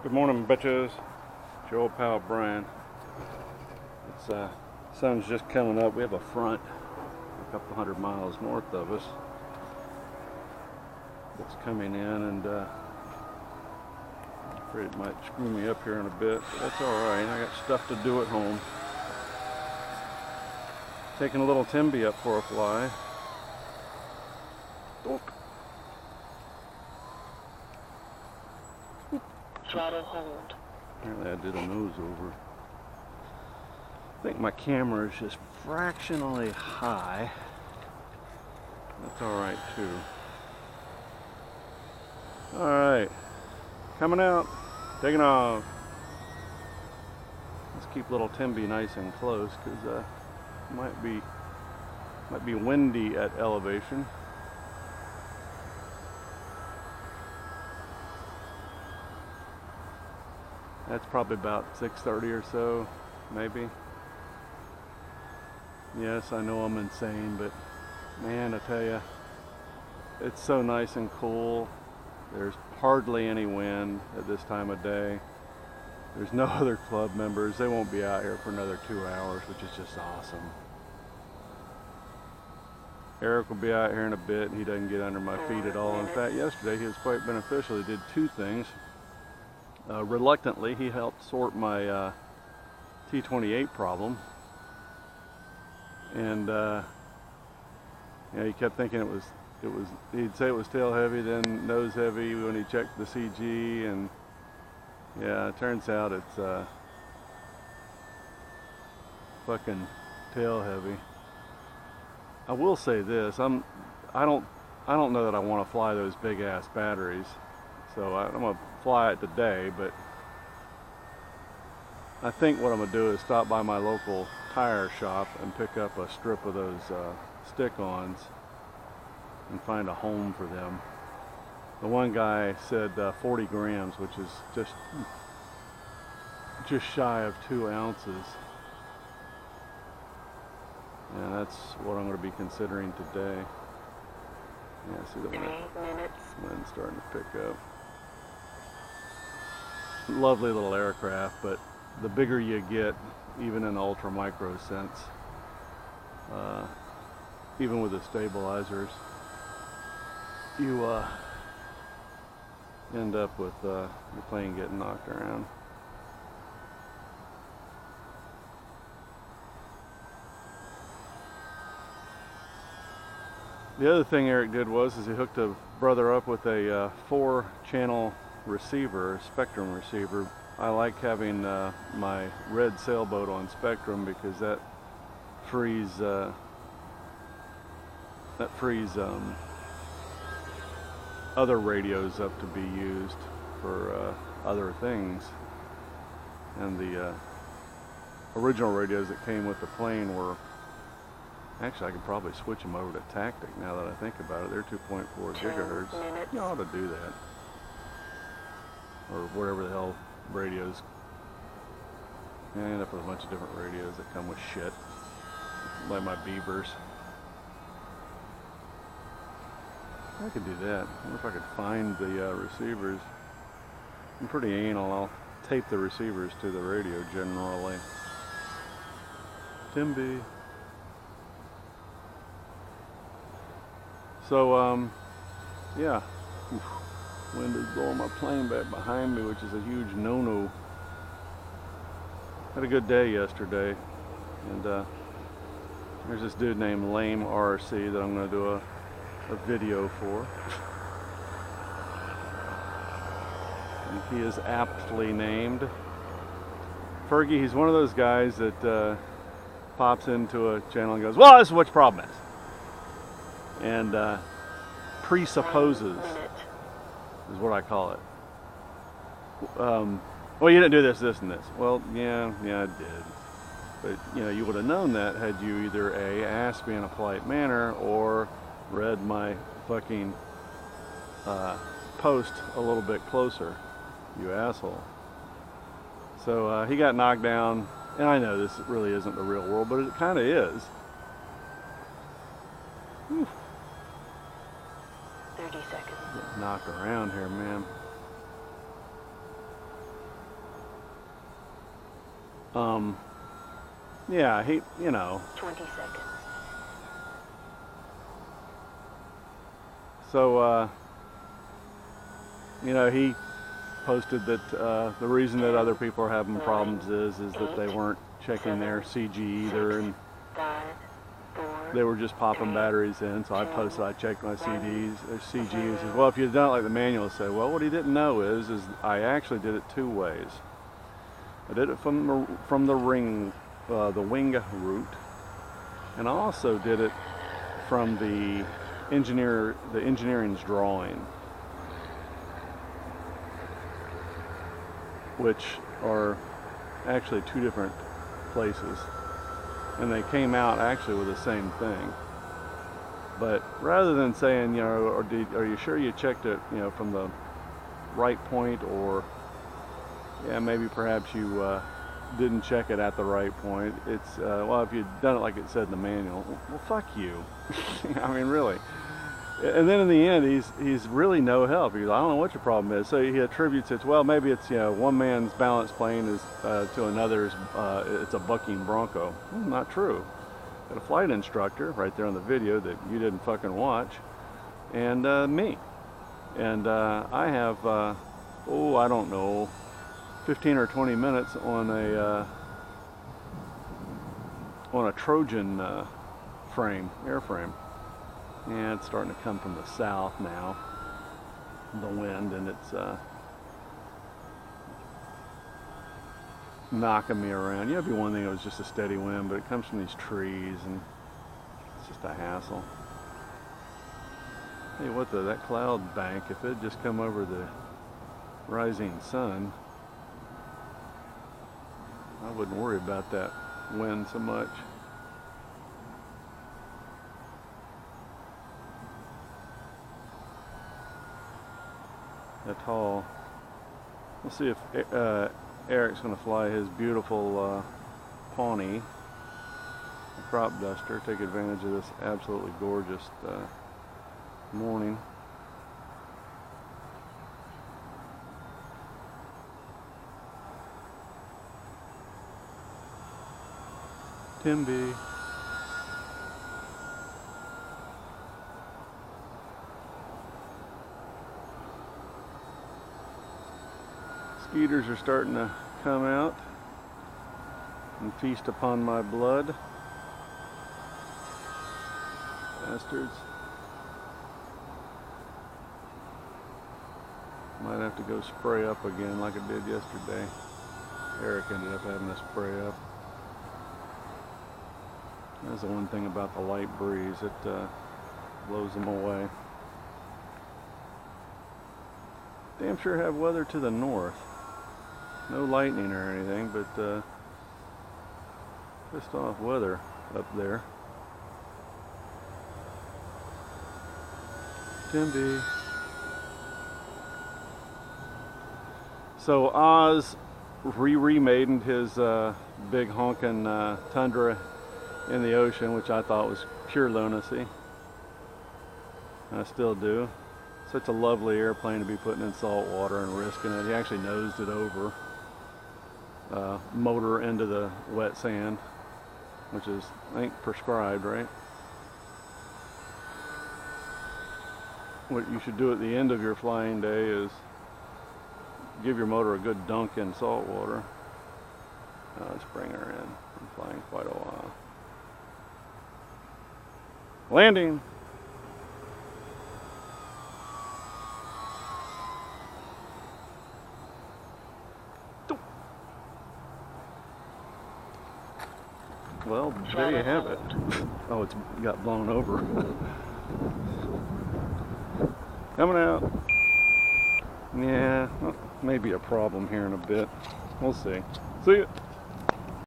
Good morning, bitches. It's your old pal Brian. It's sun's just coming up. We have a front a couple hundred miles north of us. It's coming in, and I'm afraid it might screw me up here in a bit, but that's all right. I got stuff to do at home. Taking a little Timby up for a fly. Throttle hold. Apparently I did a nose over. I think my camera is just fractionally high. That's alright too. Alright. Coming out. Taking off. Let's keep little Timby nice and close because might be windy at elevation. That's probably about 6:30 or so, maybe. Yes, I know I'm insane, but man, I tell you, it's so nice and cool. There's hardly any wind at this time of day. There's no other club members. They won't be out here for another 2 hours, which is just awesome. Eric will be out here in a bit, and he doesn't get under my feet at all. In fact, yesterday he was quite beneficial. He did two things. Reluctantly, he helped sort my T28 problem, and he kept thinking it was. He'd say it was tail heavy, then nose heavy when he checked the CG, and yeah, it turns out it's fucking tail heavy. I will say this: I don't know that I want to fly those big ass batteries, so I'm gonna fly it today. But I think what I'm gonna do is stop by my local tire shop and pick up a strip of those stick-ons and find a home for them. The one guy said 40 grams, which is just shy of 2 ounces. And that's what I'm going to be considering today. Yeah, see the wind's starting to pick up. Lovely little aircraft, but the bigger you get, even in ultra micro sense, even with the stabilizers, you end up with your plane getting knocked around. The other thing Eric did was he hooked a brother up with a 4-channel receiver, Spectrum receiver. I like having my red sailboat on Spectrum because that frees other radios up to be used for other things. And the original radios that came with the plane were, actually I could probably switch them over to Tactic now that I think about it. They're 2.4 gigahertz. You ought to do that. Or whatever the hell radios. I end up with a bunch of different radios that come with shit. Like my Beavers. I could do that. I wonder if I could find the receivers. I'm pretty anal. I'll tape the receivers to the radio generally. Timby. So, yeah. Oof. Wind is blowing my plane back behind me, which is a huge no-no. Had a good day yesterday. And there's this dude named Lame RC that I'm going to do a video for. And he is aptly named Fergie. He's one of those guys that pops into a channel and goes, well, this is what your problem is. And presupposes is what I call it. Well, you didn't do this, this, and this. Well, yeah, I did. But, you would have known that had you either A, asked me in a polite manner, or read my fucking post a little bit closer, you asshole. So he got knocked down, and I know this really isn't the real world, but it kind of is. Whew. 30 seconds. Getting knocked around here, man. Yeah, he, you know. 20 seconds. So, you know, he posted that the reason that other people are having problems is that they weren't checking their CG either, and 5, 4, they were just popping batteries in. So I posted, I checked my CDs, or CG. He says, well, if you'd done it like the manual said, well, what he didn't know is I actually did it 2 ways. I did it from the wing route, and I also did it from the engineering's drawing, which are actually 2 different places, and they came out actually with the same thing. But rather than saying, you know, are you sure you checked it, you know, from the right point, or yeah, maybe perhaps you didn't check it at the right point. It's well, if you'd done it like it said in the manual, well, fuck you. I mean, really. And then in the end, he's really no help. He's, I don't know what your problem is. So he attributes it to, well, maybe it's, you know, one man's balance plane is to another's, it's a bucking bronco. Well, not true. Got a flight instructor right there on the video that you didn't fucking watch, and me. And I have, oh, I don't know, 15 or 20 minutes on a Trojan airframe. Yeah, it's starting to come from the south now, the wind, and it's knocking me around. Yeah, it'd be one thing if it was just a steady wind, but it comes from these trees, and it's just a hassle. Hey, what that cloud bank, if it had just come over the rising sun, I wouldn't worry about that wind so much. At all. We'll see if Eric's going to fly his beautiful Pawnee, a crop duster, take advantage of this absolutely gorgeous morning. Timby. Skeeters are starting to come out and feast upon my blood. Bastards. Might have to go spray up again like I did yesterday. Eric ended up having to spray up. That's the one thing about the light breeze, it blows them away. Damn sure have weather to the north. No lightning or anything, but pissed off weather up there. Timby. So Oz remade his big honking Tundra in the ocean, which I thought was pure lunacy. I still do. Such a lovely airplane to be putting in salt water and risking it. He actually nosed it over. Motor into the wet sand, which is, I think, prescribed, right? What you should do at the end of your flying day is give your motor a good dunk in salt water. Let's bring her in. I'm flying quite a while. Landing! Well, there you have it. Oh, it's got blown over. Coming out. Yeah, well, maybe a problem here in a bit. We'll see. See ya.